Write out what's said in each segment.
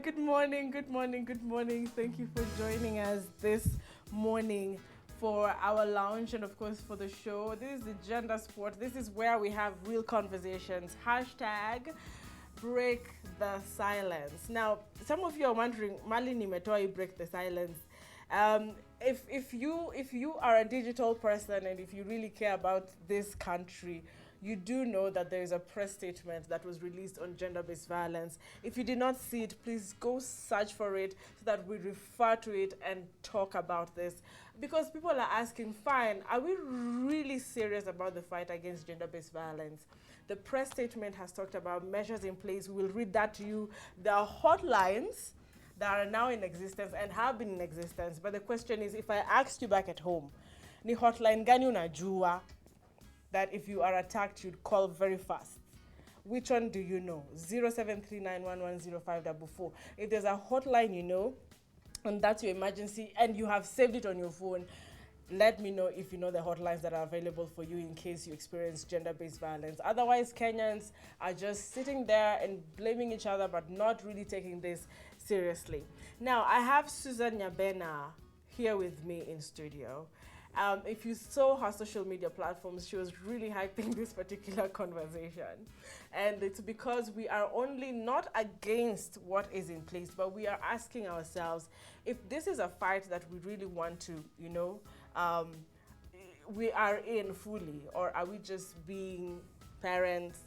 Good morning, good morning, good morning. Thank you for joining us this morning for our lounge and, of course, for the show. This is the Gender Sport. This is where we have real conversations. Hashtag Break the Silence. Now, some of you are wondering, Malini Metoi, break the silence. If you are a digital person and if you really care about this country, you do know that there is a press statement that was released on gender-based violence. If you did not see it, please go search for it so that we refer to it and talk about this. Because people are asking, fine, are we really serious about the fight against gender-based violence? The press statement has talked about measures in place. We will read that to you. There are hotlines that are now in existence and have been in existence. But the question is, if I asked you back at home, ni hotline gani unajua that if you are attacked, you'd call very fast? Which one do you know? 0739110544. If there's a hotline you know, and that's your emergency, and you have saved it on your phone, let me know if you know the hotlines that are available for you in case you experience gender-based violence. Otherwise, Kenyans are just sitting there and blaming each other, but not really taking this seriously. Now, I have Susan Nyabena here with me in studio. If you saw her social media platforms, she was really hyping this particular conversation. And it's because we are only not against what is in place, but we are asking ourselves if this is a fight that we really want to, we are in fully, or are we just being parents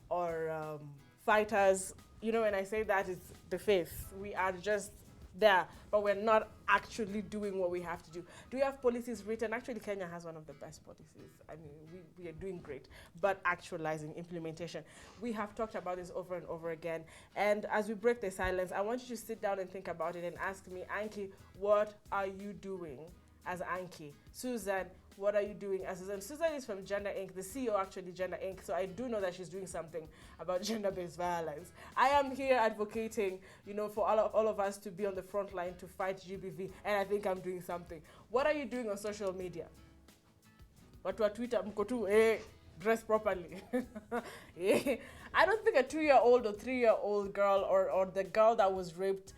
or fighters? You know, when I say that, it's the face. We are just there, but we're not actually doing what we have to do. Do we have policies written? Actually, Kenya has one of the best policies. I mean, we are doing great, but actualizing, implementation. We have talked about this over and over again. And as we break the silence, I want you to sit down and think about it and ask me, Anki, what are you doing as Anki? Susan, what are you doing as Susan? Susan is from Gender Inc., the CEO actually, Gender Inc., so I do know that she's doing something about gender-based violence. I am here advocating, for all of us to be on the front line to fight GBV, and I think I'm doing something. What are you doing on social media? What to Twitter, mkotu, dress properly. I don't think a 2-year-old or 3-year-old girl or the girl that was raped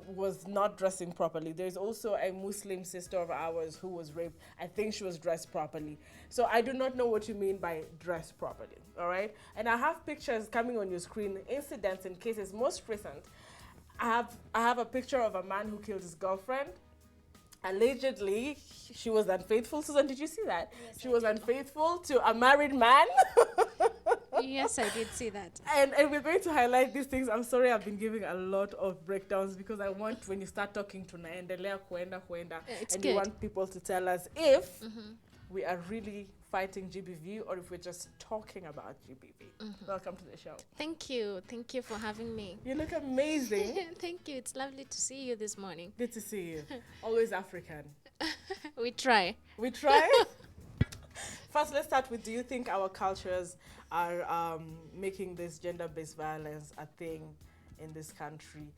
was not dressing properly. There's also a Muslim sister of ours who was raped. I think she was dressed properly. So I do not know what you mean by dress properly, all right? And I have pictures coming on your screen, incidents and cases. Most recent, I have a picture of a man who killed his girlfriend. Allegedly, she was unfaithful. Susan, did you see that? Yes, she was unfaithful to a married man. Yes, I did see that. And we're going to highlight these things. I'm sorry I've been giving a lot of breakdowns because I want, when you start talking to naendelea kuenda, it's and good. you want people to tell us if we are really fighting GBV or if we're just talking about GBV. Welcome to the show. Thank you. Thank you for having me. You look amazing. Thank you. It's lovely to see you this morning. Good to see you. Always African. We try. We try? First, let's start with, do you think our cultures are making this gender-based violence a thing in this country,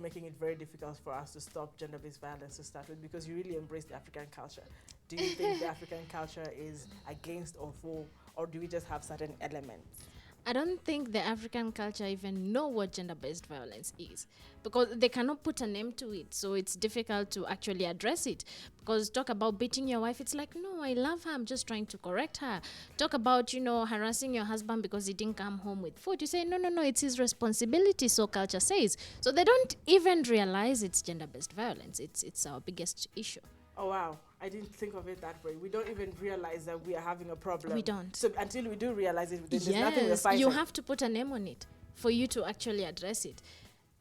making it very difficult for us to stop gender-based violence to start with, because you really embrace the African culture? Do you think the African culture is against or for, or do we just have certain elements? I don't think the African culture even know what gender-based violence is, because they cannot put a name to it, so it's difficult to actually address it. Because talk about beating your wife, it's like, no, I love her, I'm just trying to correct her. Talk about, harassing your husband because he didn't come home with food, you say, no, it's his responsibility, so culture says. So they don't even realize it's gender-based violence. It's our biggest issue. Oh, wow. I didn't think of it that way. We don't even realize that we are having a problem. We don't. So until we do realize it, then there's nothing we're fighting. You have to put a name on it for you to actually address it.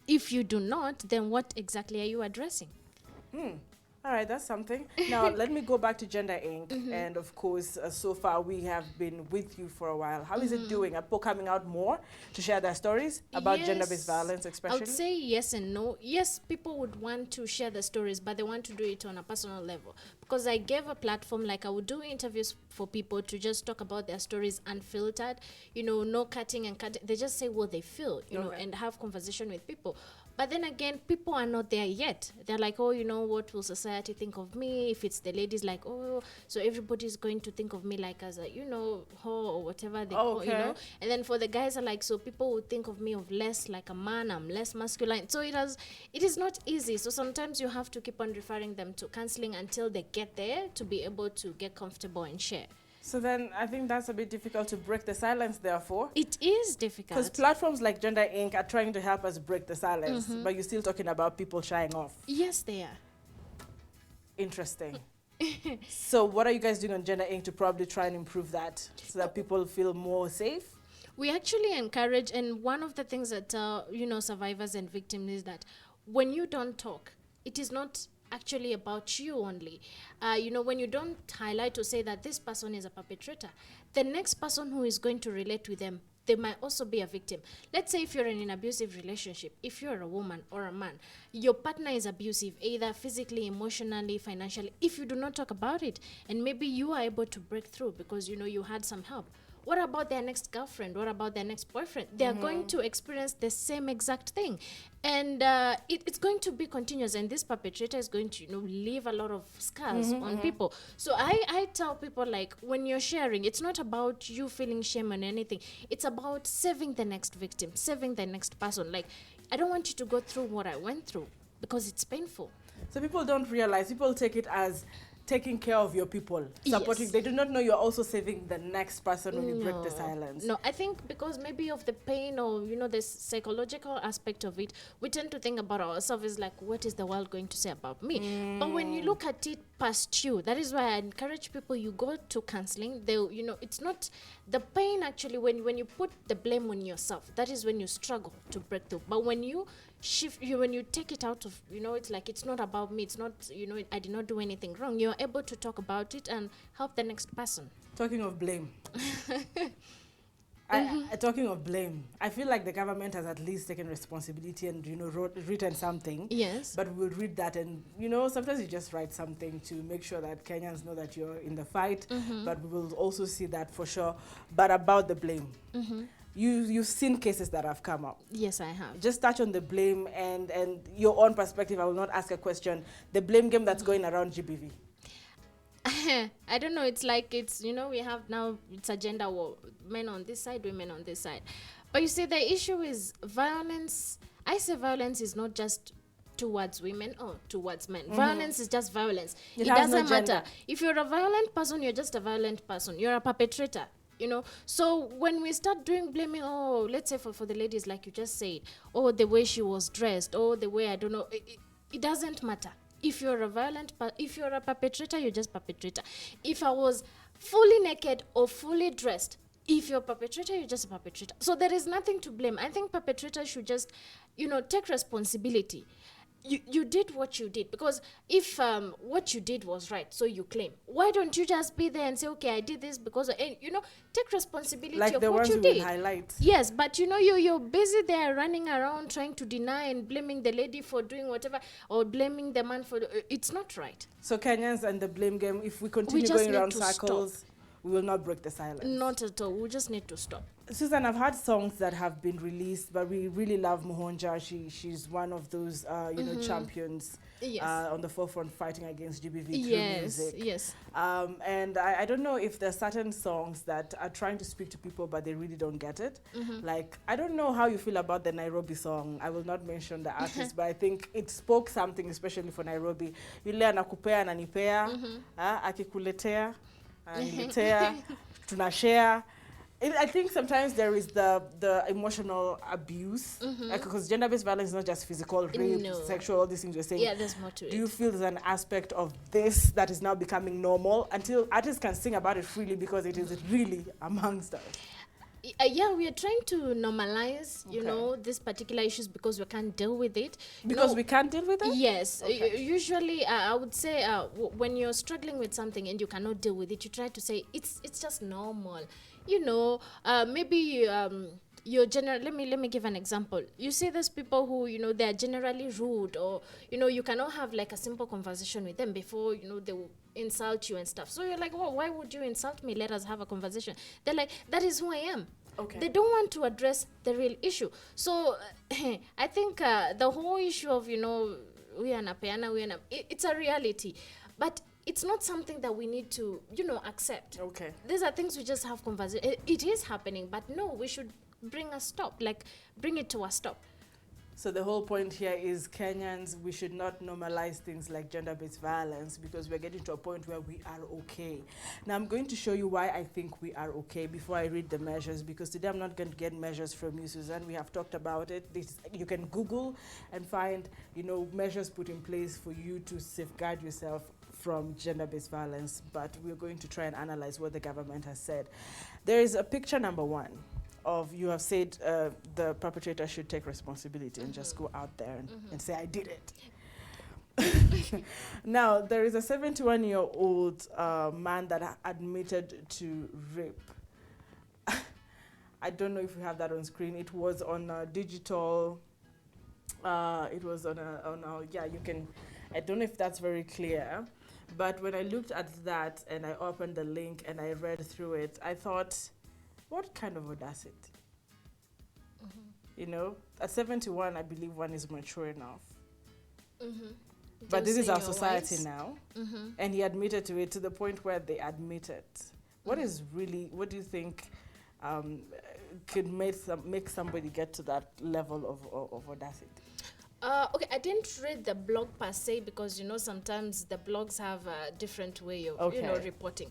If you do not, then what exactly are you addressing? All right, that's something. Now, let me go back to Gender Inc. And of course, so far we have been with you for a while. How is it doing? Are people coming out more to share their stories about gender-based violence, especially? I would say yes and no. Yes, people would want to share the stories, but they want to do it on a personal level. Because I gave a platform, like I would do interviews for people to just talk about their stories unfiltered, no cutting and cutting. They just say what they feel, and have conversation with people. But then again, people are not there yet. They're like, oh, what will society think of me? If it's the ladies, like, oh, so everybody's going to think of me like as a, whore or whatever they call, Okay. And then for the guys are like, so people would think of me of less like a man, I'm less masculine. So it is not easy. So sometimes you have to keep on referring them to counseling until they get there to be able to get comfortable and share. So then I think that's a bit difficult to break the silence, therefore. It is difficult. Because platforms like Gender Inc. are trying to help us break the silence, but you're still talking about people shying off. Yes, they are. Interesting. So what are you guys doing on Gender Inc. to probably try and improve that so that people feel more safe? We actually encourage, and one of the things that, survivors and victims is that when you don't talk, it is not actually about you only. When you don't highlight or say that this person is a perpetrator, the next person who is going to relate with them, they might also be a victim. Let's say if you're in an abusive relationship, if you're a woman or a man, your partner is abusive, either physically, emotionally, financially. If you do not talk about it, and maybe you are able to break through because, you had some help. What about their next girlfriend? What about their next boyfriend? They are going to experience the same exact thing. And it's going to be continuous. And this perpetrator is going to, leave a lot of scars on people. So I tell people, like, when you're sharing, it's not about you feeling shame on anything. It's about saving the next victim, saving the next person. Like, I don't want you to go through what I went through because it's painful. So people don't realize, people take it as taking care of your people, supporting. Yes. They do not know you're also saving the next person when you break the silence. No, I think because maybe of the pain or, the psychological aspect of it, we tend to think about ourselves as like, what is the world going to say about me? But when you look at it past you, that is why I encourage people, you go to counseling. It's not the pain actually, when you put the blame on yourself, that is when you struggle to break through. But when you when you take it out of, it's like, it's not about me, it's not, I did not do anything wrong. You're able to talk about it and help the next person. Talking of blame. Talking of blame, I feel like the government has at least taken responsibility and, written something. Yes. But we'll read that and, sometimes you just write something to make sure that Kenyans know that you're in the fight. But we will also see that for sure. But about the blame. You've seen cases that have come up. Yes, I have. Just touch on the blame and your own perspective. I will not ask a question. The blame game that's going around GBV. I don't know. It's like we have now, it's a gender war. Men on this side, women on this side. But you see, the issue is violence. I say violence is not just towards women or towards men. Violence is just violence. It doesn't matter. If you're a violent person, you're just a violent person. You're a perpetrator. So when we start doing blaming, let's say for the ladies, like you just said, the way she was dressed, the way, I don't know, it doesn't matter. If you're if you're a perpetrator, you're just perpetrator. If I was fully naked or fully dressed, if you're a perpetrator, you're just a perpetrator. So there is nothing to blame. I think perpetrators should just, take responsibility. You did what you did, because if what you did was right, so you claim, why don't you just be there and say, okay, I did this because take responsibility like of the what ones you we did. will highlight. Yes, but you're busy there running around trying to deny and blaming the lady for doing whatever, or blaming the man for it's not right. So Kenyans and the blame game, if we continue going around circles, we will not break the silence. Not at all. We just need to stop. Susan, I've had songs that have been released, but we really love Muhonja. She's one of those, champions on the forefront fighting against GBV through music. Yes. And I don't know if there are certain songs that are trying to speak to people, but they really don't get it. Like, I don't know how you feel about the Nairobi song. I will not mention the artist, but I think it spoke something, especially for Nairobi. Yule anakupea ananipea, akikuletea, ananiletea, tunashare. I think sometimes there is the emotional abuse, because gender-based violence is not just physical, rape, sexual, all these things you're saying. Yeah, there's more to it. Do you feel there's an aspect of this that is now becoming normal until artists can sing about it freely because it is really amongst us? Yeah, we are trying to normalize, these particular issues because we can't deal with it. Because we can't deal with it? Yes. Okay. Usually, I would say when you're struggling with something and you cannot deal with it, you try to say, it's just normal. Maybe you're let me give an example. You see those people who, they're generally rude, or, you cannot have like a simple conversation with them before, they will insult you and stuff. So you're like, well, why would you insult me? Let us have a conversation. They're like, that is who I am. Okay. They don't want to address the real issue. So I think the whole issue of, we are napeana, it's a reality. But it's not something that we need to, accept. Okay. These are things we just have conversation. It is happening, but no, we should bring it to a stop. So the whole point here is Kenyans, we should not normalize things like gender-based violence because we're getting to a point where we are okay. Now I'm going to show you why I think we are okay before I read the measures, because today I'm not going to get measures from you, Suzanne. We have talked about it. You can Google and find, measures put in place for you to safeguard yourself from gender-based violence, but we're going to try and analyze what the government has said. There is a picture number one. You have said the perpetrator should take responsibility and just go out there and say, I did it. Now, there is a 71-year-old man that admitted to rape. I don't know if we have that on screen. It was on a digital, it was on a, you can, I don't know if that's very clear. But when I looked at that and I opened the link and I read through it, I thought, what kind of audacity? At 71, I believe one is mature enough. But this is our society now. And he admitted to it to the point where they admit it. What do you think could make somebody get to that level of audacity? Okay, I didn't read the blog per se because, sometimes the blogs have a different way of, reporting.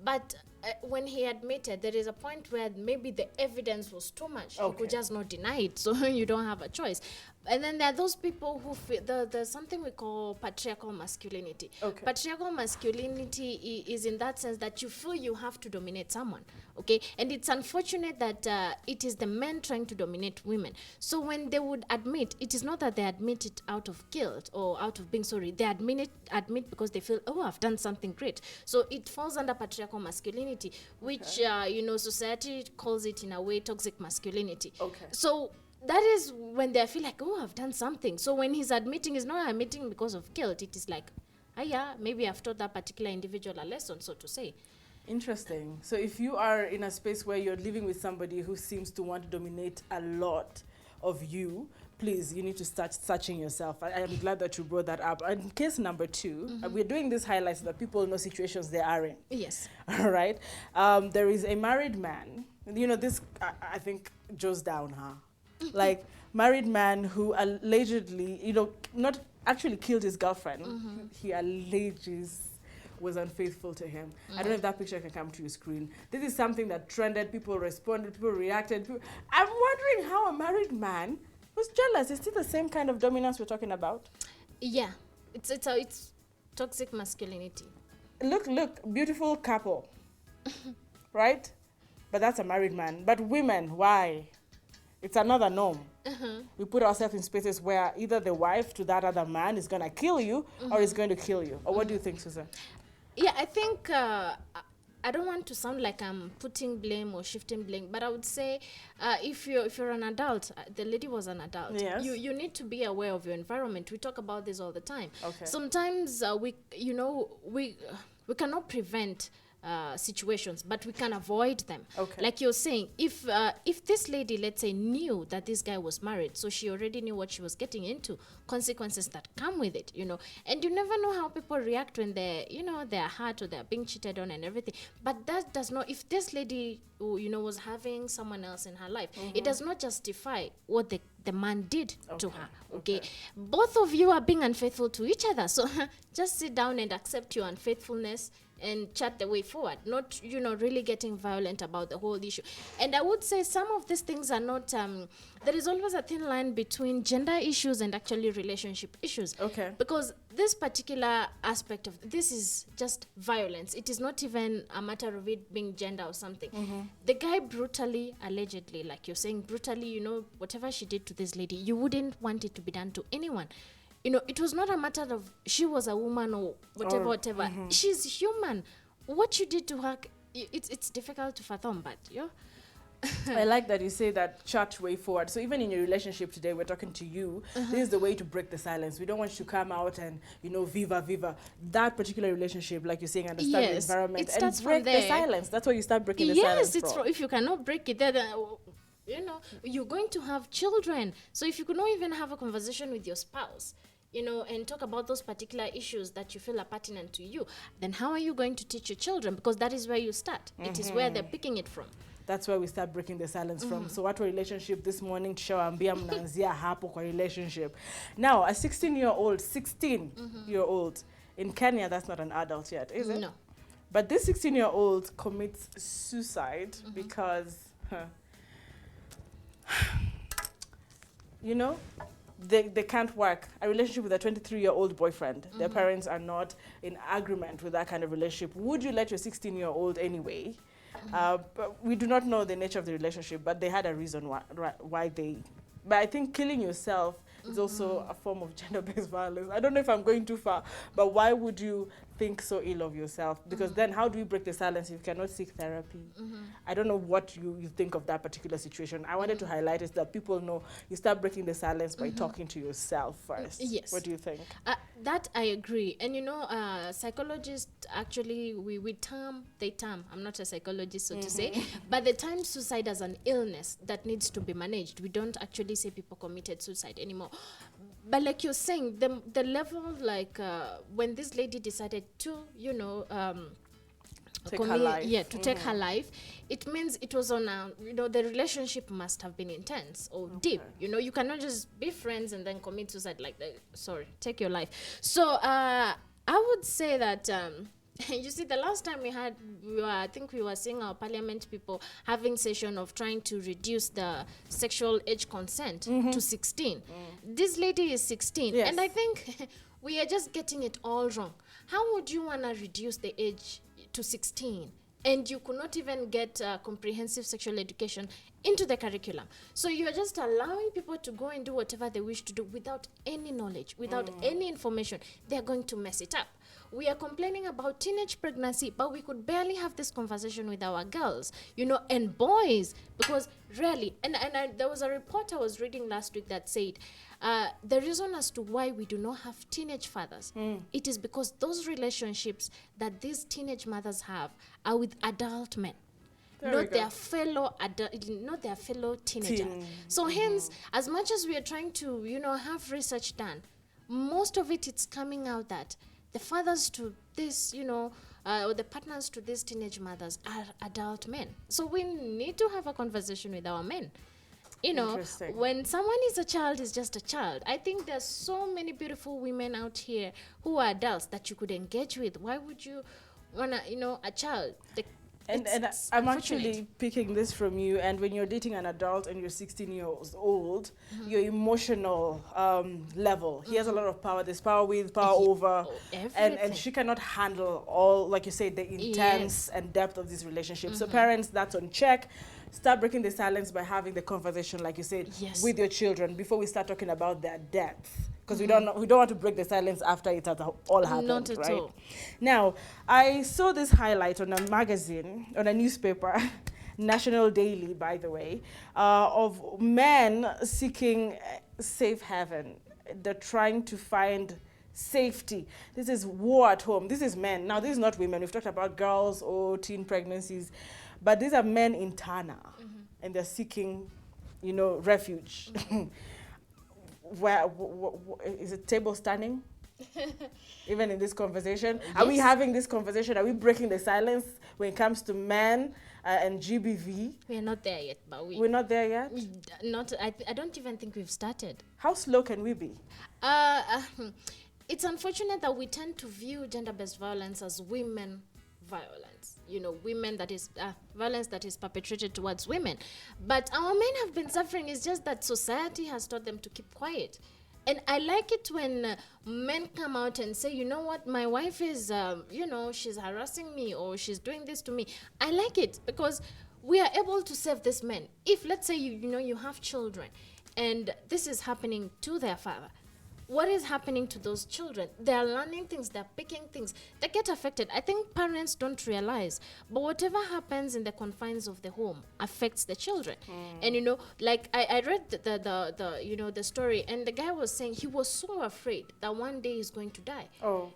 But when he admitted, there is a point where maybe the evidence was too much. Okay. He could just not deny it, so you don't have a choice. And then there are those people who feel there's something we call patriarchal masculinity. Okay. Patriarchal masculinity is in that sense that you feel you have to dominate someone, okay? And it's unfortunate that it is the men trying to dominate women. So when they would admit, it is not that they admit it out of guilt or out of being sorry. They admit because they feel, oh, I've done something great. So it falls under patriarchal masculinity, which, society calls it in a way toxic masculinity. Okay. So that is when they feel like, oh, I've done something. So when he's admitting, he's not admitting because of guilt. It is like, maybe I've taught that particular individual a lesson, so to say. Interesting. So if you are in a space where you're living with somebody who seems to want to dominate a lot of you, please, you need to start searching yourself. I am glad that you brought that up. And case number two, we're doing this highlights so that people know situations they are in. Yes. All right. There is a married man. This, I think, goes down, like, married man who allegedly, not actually killed his girlfriend. He alleges was unfaithful to him. I don't know if that picture can come to your screen. This is something that trended. People responded. People reacted. I'm wondering how a married man was jealous. Is it the same kind of dominance we're talking about? Yeah. It's toxic masculinity. Look, beautiful couple. Right? But that's a married man. But women, why? It's another norm. We put ourselves in spaces where either the wife to that other man is going to kill you or is going to kill you. Or what do you think, Susan? Yeah, I think I don't want to sound like I'm putting blame or shifting blame, but I would say if you're an adult, the lady was an adult. Yes. You need to be aware of your environment. We talk about this all the time. Okay. Sometimes we cannot prevent situations, but we can avoid them. Okay. Like you're saying, if this lady, let's say, knew that this guy was married, so she already knew what she was getting into, consequences that come with it, and you never know how people react when they're hurt or they're being cheated on and everything. But that does not, if this lady, was having someone else in her life, it does not justify what the man did to her. Okay. Both of you are being unfaithful to each other, so just sit down and accept your unfaithfulness and chat the way forward, not really getting violent about the whole issue. And I would say some of these things are not there is always a thin line between gender issues and actually relationship issues. Okay. Because this particular aspect of this is just violence. It is not even a matter of it being gender or something. The guy brutally, allegedly, like you're saying, brutally, whatever she did to this lady, you wouldn't want it to be done to anyone. It was not a matter of she was a woman or whatever. She's human. What you did to her, it's difficult to fathom, but I like that you say that chart way forward. So even in your relationship today, we're talking to you. This is the way to break the silence. We don't want you to come out and, viva, viva. That particular relationship, like you're saying, understand the Yes, environment it starts and break from the there. silence. That's where you start breaking the Yes, silence it's from. if you cannot break it, then you're going to have children. So if you could not even have a conversation with your spouse, and talk about those particular issues that you feel are pertinent to you, then how are you going to teach your children? Because that is where you start. It is where they're picking it from. That's where we start breaking the silence from. So what relationship this morning tushawaambia mnaanzia hapo kwa relationship. Now, a 16-year-old in Kenya, that's not an adult yet, is it? No. But this 16-year-old commits suicide because they can't work. A relationship with a 23-year-old boyfriend. Their parents are not in agreement with that kind of relationship. Would you let your 16-year-old anyway? But we do not know the nature of the relationship, but they had a reason why they... But I think killing yourself is also a form of gender-based violence. I don't know if I'm going too far, but why would you think so ill of yourself? Because then how do you break the silence if you cannot seek therapy? I don't know what you think of that particular situation. I wanted to highlight is that people know you start breaking the silence by talking to yourself first. Yes. What do you think? That I agree. And psychologists actually, they term, I'm not a psychologist, so to say, but they term suicide as an illness that needs to be managed. We don't actually say people committed suicide anymore. But like you're saying, the level, like when this lady decided to, Take her life. Yeah, to take her life, it means it was on a, the relationship must have been intense or deep. You cannot just be friends and then commit suicide like that. Sorry, take your life. So I would say that you see, the last time I think we were seeing our parliament people having session of trying to reduce the sexual age consent to 16. This lady is 16. Yes. And I think we are just getting it all wrong. How would you want to reduce the age to 16? And you could not even get comprehensive sexual education into the curriculum. So you're just allowing people to go and do whatever they wish to do without any knowledge, without any information. They're going to mess it up. We are complaining about teenage pregnancy, but we could barely have this conversation with our girls, and boys, because really, and there was a report I was reading last week that said the reason as to why we do not have teenage fathers, it is because those relationships that these teenage mothers have are with adult men. Not their fellow teenagers. So hence, as much as we are trying to, have research done, most of it's coming out that the fathers to this, or the partners to these teenage mothers are adult men. So we need to have a conversation with our men. When someone is a child, is just a child. I think there's so many beautiful women out here who are adults that you could engage with. Why would you want to, a child? And I'm actually picking this from you. And when you're dating an adult and you're 16 years old, your emotional level, he has a lot of power. There's power with, power over. And she cannot handle all, like you said, the intense and depth of this relationship. So parents, that's on check. Start breaking the silence by having the conversation, like you said, with your children before we start talking about their depth. Because we don't want to break the silence after it has all happened. Not at all. Now, I saw this highlight on a magazine, on a newspaper, National Daily, by the way, of men seeking safe haven. They're trying to find safety. This is war at home. This is men. Now, this is not women. We've talked about girls or teen pregnancies, but these are men in Tana, and they're seeking, refuge. Where is the table standing? Even in this conversation, are we having this conversation? Are we breaking the silence when it comes to men and GBV? We're not there yet, but we're not there yet. I don't even think we've started. How slow can we be? It's unfortunate that we tend to view gender-based violence as women violence. Women that is violence that is perpetrated towards women. But our men have been suffering. It's just that society has taught them to keep quiet. And I like it when men come out and say, you know what, my wife is, she's harassing me or she's doing this to me. I like it because we are able to save these men. If, let's say, you have children and this is happening to their father, what is happening to those children? They are learning things, they're picking things, they get affected. I think parents don't realize, but whatever happens in the confines of the home affects the children. And like I read the story, and the guy was saying he was so afraid that one day he's going to die. Oh.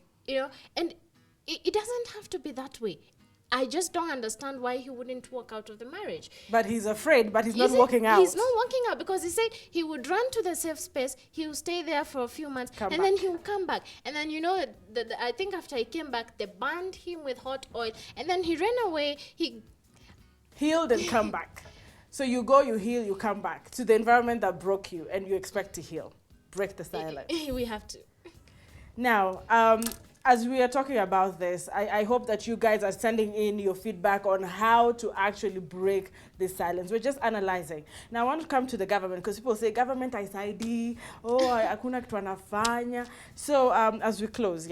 And it doesn't have to be that way. I just don't understand why he wouldn't walk out of the marriage. But he's afraid, but he's not walking out. He's not walking out because he said he would run to the safe space, he will stay there for a few months, then he will come back. And then, I think after he came back, they burned him with hot oil, and then he ran away. He healed and come back. So you go, you heal, you come back to the environment that broke you, and you expect to heal. Break the silence. We have to. Now, as we are talking about this, I hope that you guys are sending in your feedback on how to actually break this silence. We're just analyzing. Now, I want to come to the government, because people say government ISID, hakuna kitu anafanya. So, as we close,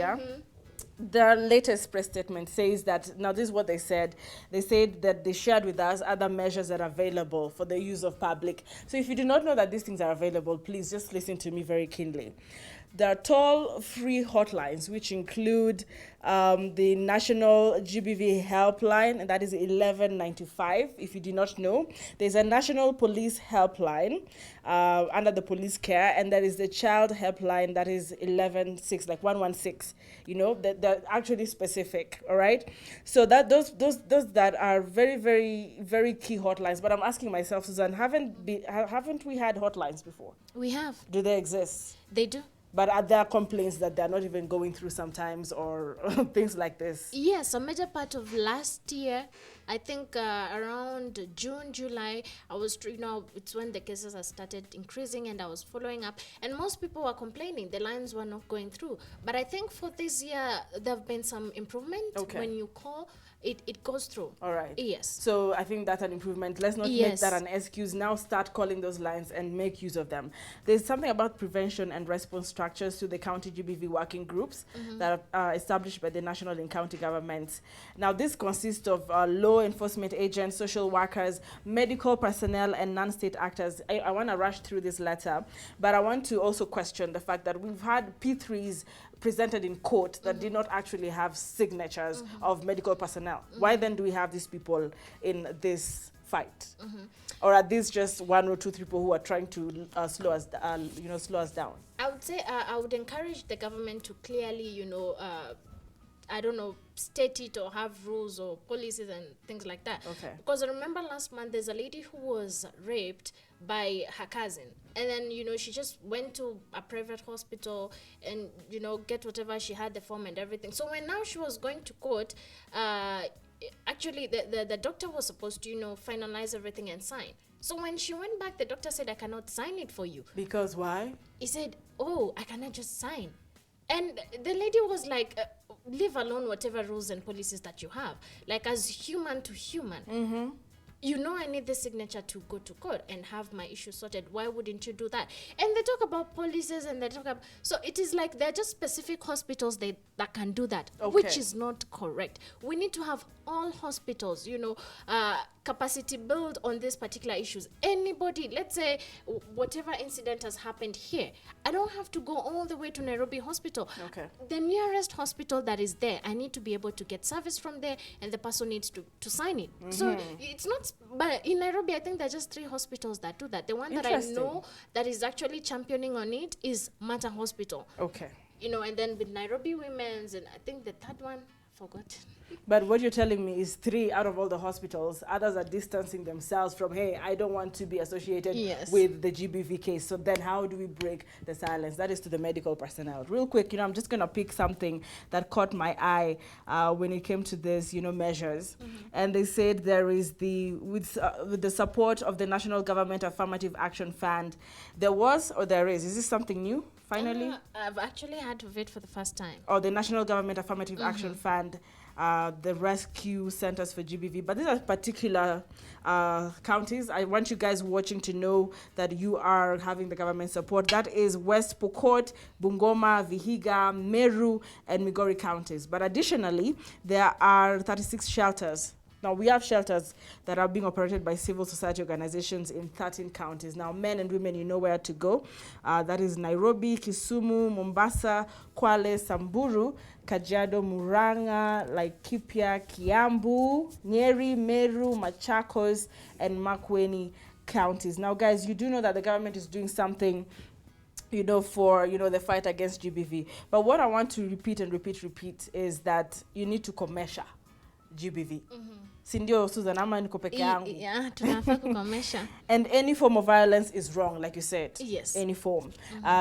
the latest press statement says that, now this is what they said. They said that they shared with us other measures that are available for the use of public. So if you do not know that these things are available, please just listen to me very keenly. There are toll-free hotlines, which include the National GBV helpline, and that is 1195, if you do not know. There's a National Police helpline under the police care, and there is the Child helpline, that is 116, like 116. They're actually specific, all right? So that those that are very, very, very key hotlines. But I'm asking myself, Susan, haven't we had hotlines before? We have. Do they exist? They do. But are there complaints that they're not even going through sometimes, or things like this? Yes, a major part of last year, I think around June, July, it's when the cases have started increasing, and I was following up, and most people were complaining the lines were not going through. But I think for this year, there have been some improvement. Okay. When you call, it goes through. All right. Yes. So I think that's an improvement. Let's not make that an excuse. Now start calling those lines and make use of them. There's something about prevention and response structures to the county GBV working groups that are established by the national and county governments. Now this consists of law enforcement agents, social workers, medical personnel, and non-state actors. I want to rush through this letter, but I want to also question the fact that we've had P3s presented in court that did not actually have signatures of medical personnel. Why then do we have these people in this fight? Or are these just one or two people who are trying to slow us down? I would say I would encourage the government to clearly, state it or have rules or policies and things like that. Okay. Because I remember last month there's a lady who was raped by her cousin, and then she just went to a private hospital and get whatever she had, the form and everything. So when now she was going to court, actually the doctor was supposed to finalize everything and sign. So when she went back, the doctor said, I cannot sign it for you. Because why? He said, I cannot just sign. And the lady was like, leave alone whatever rules and policies that you have. Like, as human to human, I need the signature to go to court and have my issue sorted. Why wouldn't you do that? And they talk about policies, and they talk about... So it is like they're just specific hospitals that can do that, which is not correct. We need to have all hospitals, capacity build on these particular issues. Anybody, let's say whatever incident has happened here, I don't have to go all the way to Nairobi Hospital. Okay. The nearest hospital that is there, I need to be able to get service from there, and the person needs to sign it. So it's not, but in Nairobi, I think there are just 3 hospitals that do that. The one that I know that is actually championing on it is Mata Hospital. Okay. And then with Nairobi Women's, and I think the third one, forgot. But what you're telling me is 3 out of all the hospitals, others are distancing themselves from, hey, I don't want to be associated with the GBV case. So then how do we break the silence? That is to the medical personnel. Real quick, I'm just going to pick something that caught my eye when it came to this, measures. And they said there is with the support of the National Government Affirmative Action Fund, there was, or there is this something new? Finally? I've actually heard of it for the first time. Or the National Government Affirmative Action Fund, the rescue centers for GBV. But these are particular counties. I want you guys watching to know that you are having the government support. That is West Pokot, Bungoma, Vihiga, Meru, and Migori counties. But additionally, there are 36 shelters Now, we have shelters that are being operated by civil society organizations in 13 counties. Now, men and women, you know where to go. That is Nairobi, Kisumu, Mombasa, Kwale, Samburu, Kajiado, Murang'a, Laikipia, Kiambu, Nyeri, Meru, Machakos, and Makueni counties. Now, guys, you do know that the government is doing something, for, the fight against GBV. But what I want to repeat is that you need to commercial GBV. Sindio Susan, ama niko peke yangu. Yeah, tunafaa kukomesha. And any form of violence is wrong, like you said. Yes. Any form.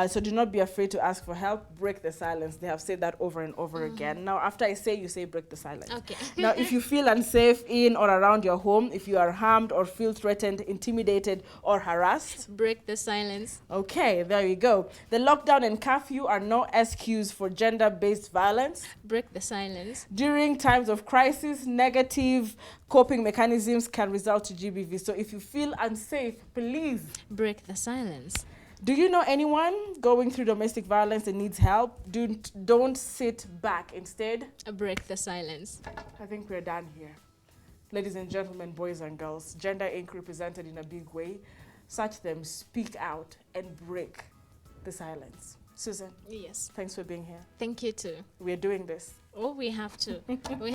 So do not be afraid to ask for help. Break the silence. They have said that over and over again. Now, after I say, you say break the silence. Okay. Now, if you feel unsafe in or around your home, if you are harmed or feel threatened, intimidated, or harassed, break the silence. Okay, there you go. The lockdown and curfew are no excuse for gender-based violence. Break the silence. During times of crisis, negative coping mechanisms can result to GBV. So if you feel unsafe, please break the silence. Do you know anyone going through domestic violence and needs help? Don't sit back. Instead, break the silence. I think we're done here. Ladies and gentlemen, boys and girls, Gender Inc. represented in a big way. Search them, speak out, and break the silence. Susan. Yes. Thanks for being here. Thank you too. We're doing this. Oh, we have to.